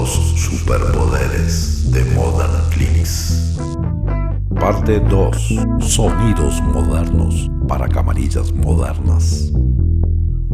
Los superpoderes de Modern Clicks. Parte 2. Sonidos modernos para camarillas modernas.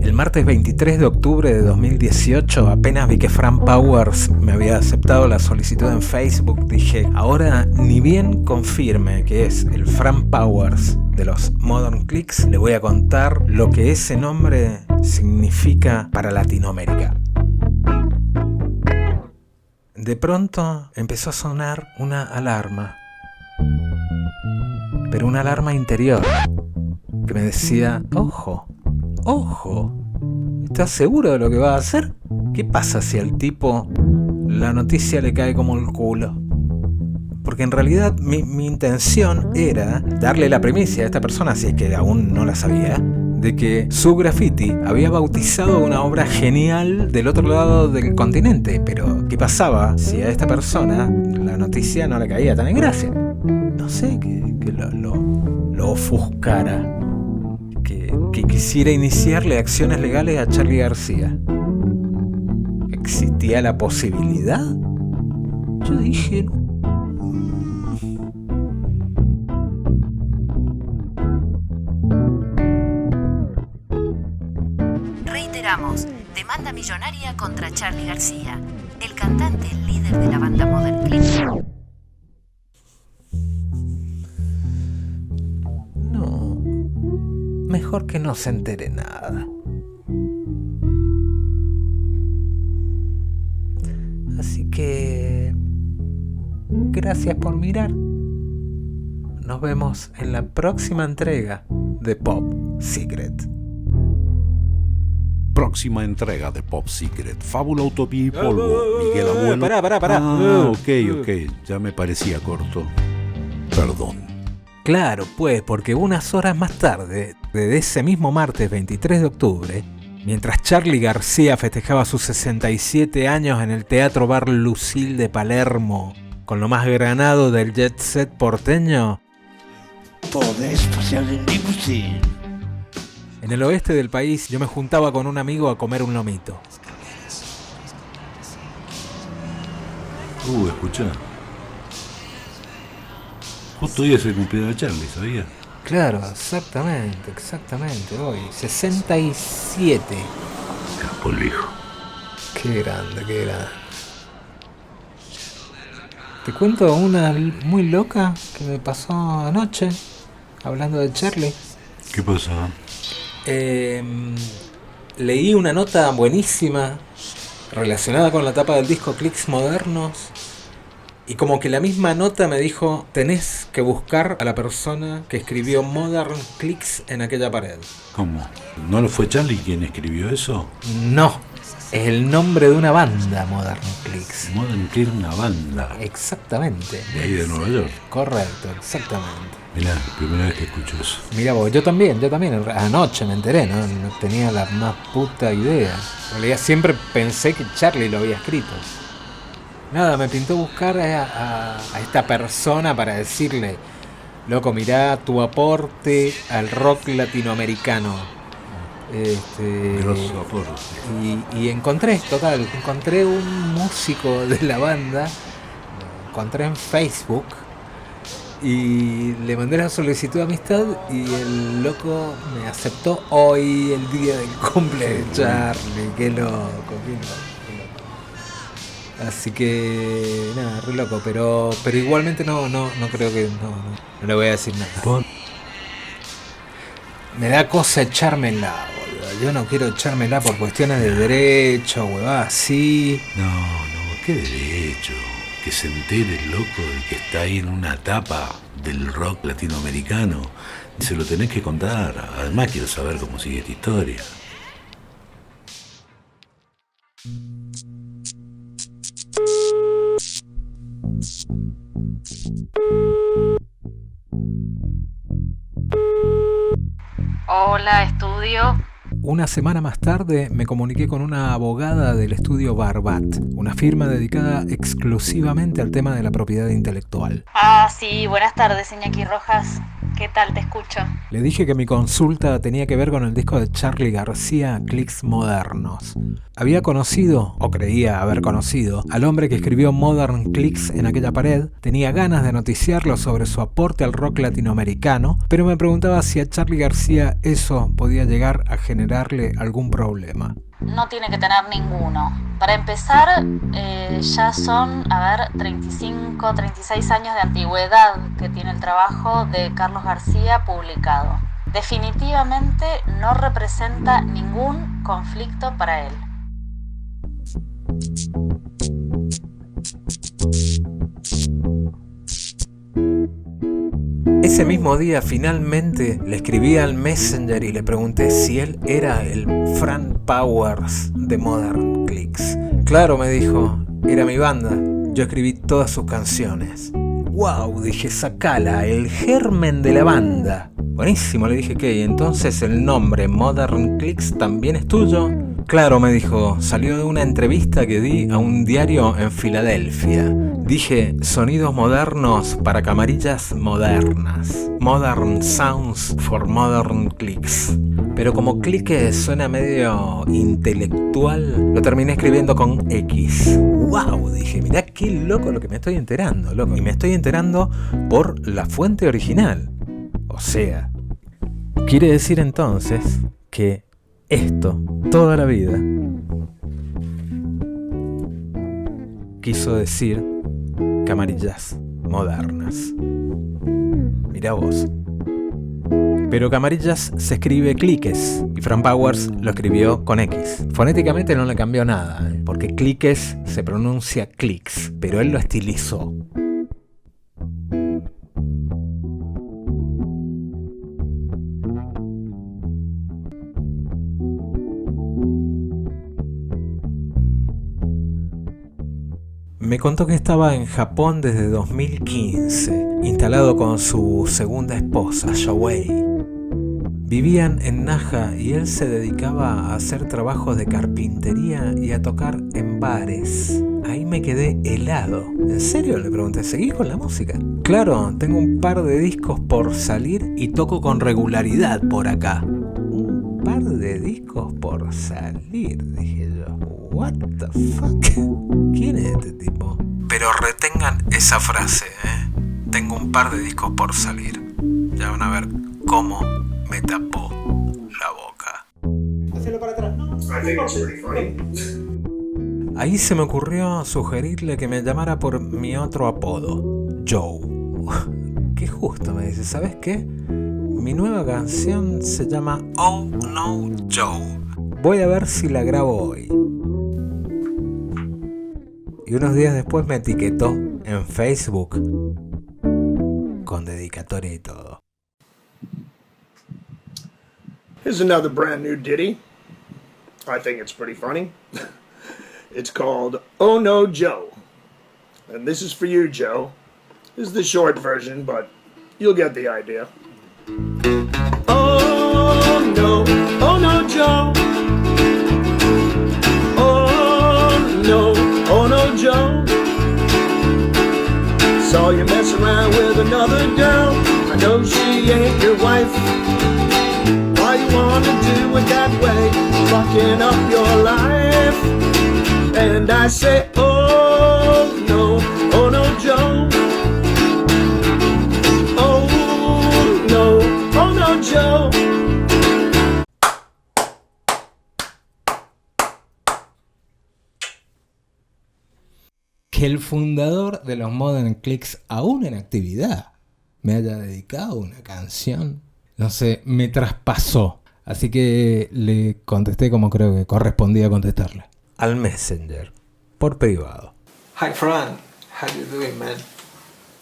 El martes 23 de octubre de 2018, apenas vi que Fran Powers me había aceptado la solicitud en Facebook, dije, ahora ni bien confirme que es el Fran Powers de los Modern Clicks, le voy a contar lo que ese nombre significa para Latinoamérica. De pronto empezó a sonar una alarma, pero una alarma interior que me decía, ojo, ¿estás seguro de lo que va a hacer? ¿Qué pasa si al tipo la noticia le cae como el culo? Porque en realidad mi intención era darle la primicia a esta persona, si es que aún no la sabía, de que su graffiti había bautizado una obra genial del otro lado del continente. Pero, ¿qué pasaba si a esta persona la noticia no le caía tan en gracia? No sé, que lo ofuscara. Que quisiera iniciarle acciones legales a Charly García. ¿Existía la posibilidad? Yo dije... Reiteramos, demanda millonaria contra Charly García, el cantante líder de la banda Modern Clicks. Mejor que no se entere nada. Así que... gracias por mirar. Nos vemos en la próxima entrega de Pop Secret. Próxima entrega de Pop Secret. Fábula, Utopía y Polvo. Miguel Abuelo. Pará. Ok. Ya me parecía corto. Perdón. Claro, pues, porque unas horas más tarde, de ese mismo martes 23 de octubre, mientras Charly García festejaba sus 67 años en el Teatro Bar Lucil de Palermo, con lo más granado del jet set porteño, podés pasear en limusín. En el oeste del país, yo me juntaba con un amigo a comer un lomito. Escuchá. Justo hoy es el cumpleaños de Charly, ¿sabías? Claro, exactamente, hoy, 67. Capo el viejo. Qué grande. Te cuento una muy loca que me pasó anoche, hablando de Charly. ¿Qué pasa? Leí una nota buenísima relacionada con la tapa del disco Clicks Modernos. Y como que la misma nota me dijo, tenés que buscar a la persona que escribió Modern Clicks en aquella pared. ¿Cómo? ¿No lo fue Charly quien escribió eso? No, es el nombre de una banda, Modern Clicks. Modern Clicks, una banda. Exactamente. De ahí de Nueva York. Correcto, exactamente. Mirá, primera vez que escucho eso. Mirá vos, yo también, anoche me enteré, no tenía la más puta idea. En realidad siempre pensé que Charly lo había escrito. Nada, me pintó buscar a esta persona para decirle, loco, mirá tu aporte al rock latinoamericano. Grosso aporte. Y encontré un músico de la banda, lo encontré en Facebook y le mandé la solicitud de amistad y el loco me aceptó hoy, el día del cumple de Charly. Qué loco. Así que nada, re loco, pero igualmente no creo que no le voy a decir nada. ¿Por? Me da cosa echármela, boludo. Yo no quiero echármela por cuestiones de derecho, huevada, así. No, qué derecho. Que se entere el loco de que está ahí en una etapa del rock latinoamericano. Se lo tenés que contar. Además quiero saber cómo sigue esta historia. Hola, estudio. Una semana más tarde me comuniqué con una abogada del estudio Barbat, una firma dedicada exclusivamente al tema de la propiedad intelectual. Sí, buenas tardes, Iñaki Rojas. ¿Qué tal? Te escucho. Le dije que mi consulta tenía que ver con el disco de Charly García, Clics Modernos. Había conocido, o creía haber conocido, al hombre que escribió Modern Clics en aquella pared. Tenía ganas de noticiarlo sobre su aporte al rock latinoamericano, pero me preguntaba si a Charly García eso podía llegar a generarle algún problema. No tiene que tener ninguno. Para empezar, ya son, 35, 36 años de antigüedad que tiene el trabajo de Carlos García publicado. Definitivamente no representa ningún conflicto para él. Ese mismo día finalmente le escribí al Messenger y le pregunté si él era el Fran Powers de Modern Clics. Claro, me dijo, era mi banda, yo escribí todas sus canciones. ¡Wow! Dije, sacala, el germen de la banda. Buenísimo, le dije, ¿qué? ¿Y entonces el nombre Modern Clics también es tuyo? Claro, me dijo, salió de una entrevista que di a un diario en Filadelfia. Dije, sonidos modernos para camarillas modernas. Modern sounds for modern clics. Pero como clique suena medio intelectual, lo terminé escribiendo con X. ¡Wow! Dije, mirá qué loco lo que me estoy enterando, loco. Y me estoy enterando por la fuente original. O sea, quiere decir entonces que esto, toda la vida, quiso decir camarillas modernas. Mirá vos. Pero camarillas se escribe cliques y Fran Powers lo escribió con X. Fonéticamente no le cambió nada, porque cliques se pronuncia clics, pero él lo estilizó. Me contó que estaba en Japón desde 2015, instalado con su segunda esposa, Shoei. Vivían en Naha y él se dedicaba a hacer trabajos de carpintería y a tocar en bares. Ahí me quedé helado. ¿En serio? Le pregunté, ¿seguís con la música? Claro, tengo un par de discos por salir y toco con regularidad por acá. ¿Un par de discos por salir? Dije yo. What the fuck? ¿Quién es este tipo? Pero retengan esa frase, ¿eh? Tengo un par de discos por salir. Ya van a ver cómo me tapó la boca. Hacelo para atrás. No. Ahí se me ocurrió sugerirle que me llamara por mi otro apodo, Joe. Qué justo, me dice. ¿Sabes qué? Mi nueva canción se llama Oh No Joe. Voy a ver si la grabo hoy. Y unos días después me etiquetó en Facebook con dedicatoria y todo. Here's another brand new ditty. I think it's pretty funny. It's called Oh No Joe. And this is for you, Joe. This is the short version, but you'll get the idea. Oh no Joe. Oh no Joe. Saw you mess around with another girl. I know she ain't your wife. Why you wanna do it that way? Fucking up your life. And I say, oh no Joe. Oh no Joe. Que el fundador de los Modern Clics, aún en actividad, me haya dedicado una canción, no sé, me traspasó. Así que le contesté como creo que correspondía contestarle. Al Messenger, por privado. Hi Fran, how you doing, man?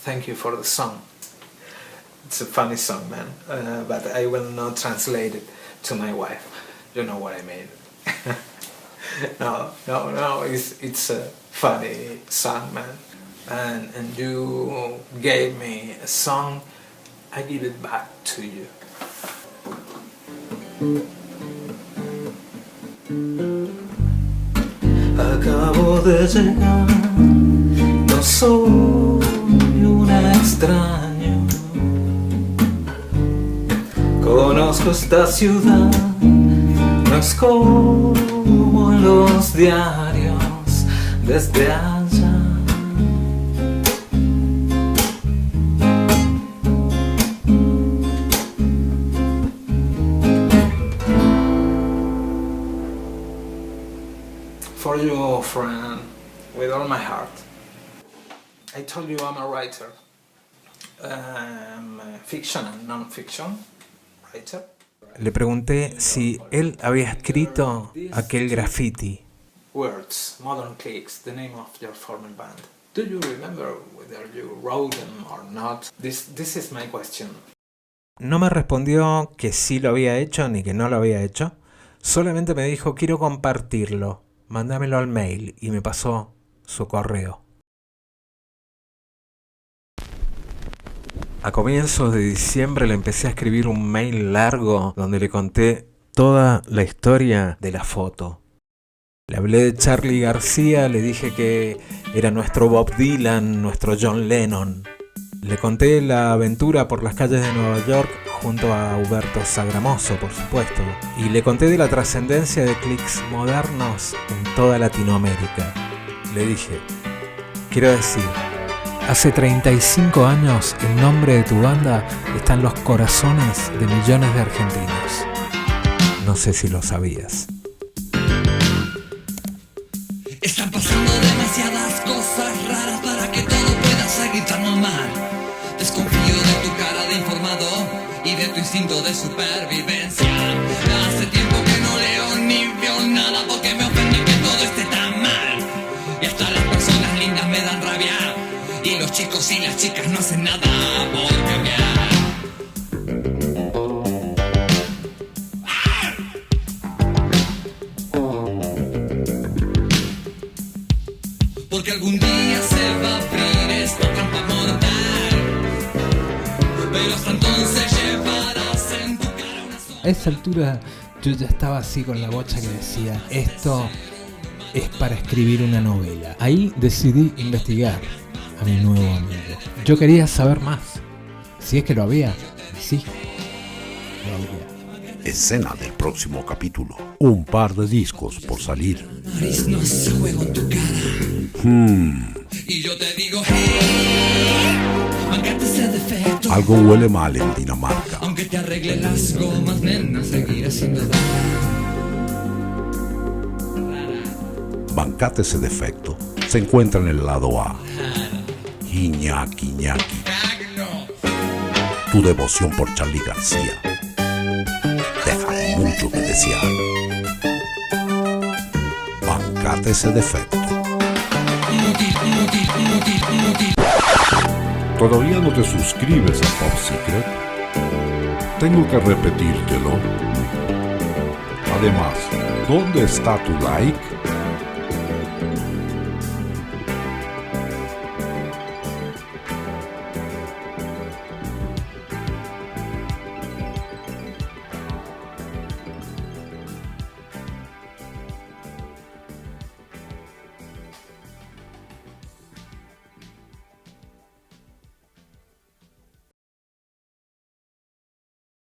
Thank you for the song. It's a funny song, man, but I will not translate it to my wife. You know what I mean. No, it's a funny song, man. And you gave me a song, I give it back to you. Acabo de llegar, no soy un extraño. conozco esta ciudad, no es como en los diarios desde allá. For you, friend, with all my heart. I told you I'm a writer. Fiction and non-fiction writer. Le pregunté si él había escrito aquel graffiti. Words, Modern Clicks, the name of your former band. Do you remember whether you wrote them or not? This is my question. No me respondió que sí lo había hecho ni que no lo había hecho. Solamente me dijo, quiero compartirlo. Mándamelo al mail, y me pasó su correo. A comienzos de diciembre le empecé a escribir un mail largo donde le conté toda la historia de la foto. Le hablé de Charly García, le dije que era nuestro Bob Dylan, nuestro John Lennon. Le conté la aventura por las calles de Nueva York junto a Huberto Sagramoso, por supuesto. Y le conté de la trascendencia de clics modernos en toda Latinoamérica. Le dije, quiero decir, hace 35 años el nombre de tu banda está en los corazones de millones de argentinos. No sé si lo sabías. Están pasando demasiadas cosas raras para que todo pueda seguir tan normal. Desconfío de tu cara de informado y de tu instinto de supervivencia. Hace tiempo que no leo ni veo nada porque me ofende que todo esté tan mal. Y hasta las personas lindas me dan rabia. Y los chicos y las chicas no hacen nada por cambiar. Porque algún día se va a abrir esta trampa mortal. Pero hasta entonces llevarás en tu cara una sola. A esa altura yo ya estaba así con la bocha que decía, esto es para escribir una novela. Ahí decidí investigar a mi nuevo amigo. Yo quería saber más. Si es que lo había. Sí, lo había. Escena del próximo capítulo. Un par de discos por salir. Nariz no hace juego en tu cara. Y yo te digo, hey, bancate ese defecto. Algo huele mal en Dinamarca. Aunque te arregle las gomas, nena, seguirás siendo Bancate ese defecto. Se encuentra en el lado A. Iñaki Iñaki. Tu devoción por Charly García deja mucho que desear. Bancate ese defecto. ¿Todavía no te suscribes a Pop Secret? Tengo que repetírtelo. Además, ¿dónde está tu like?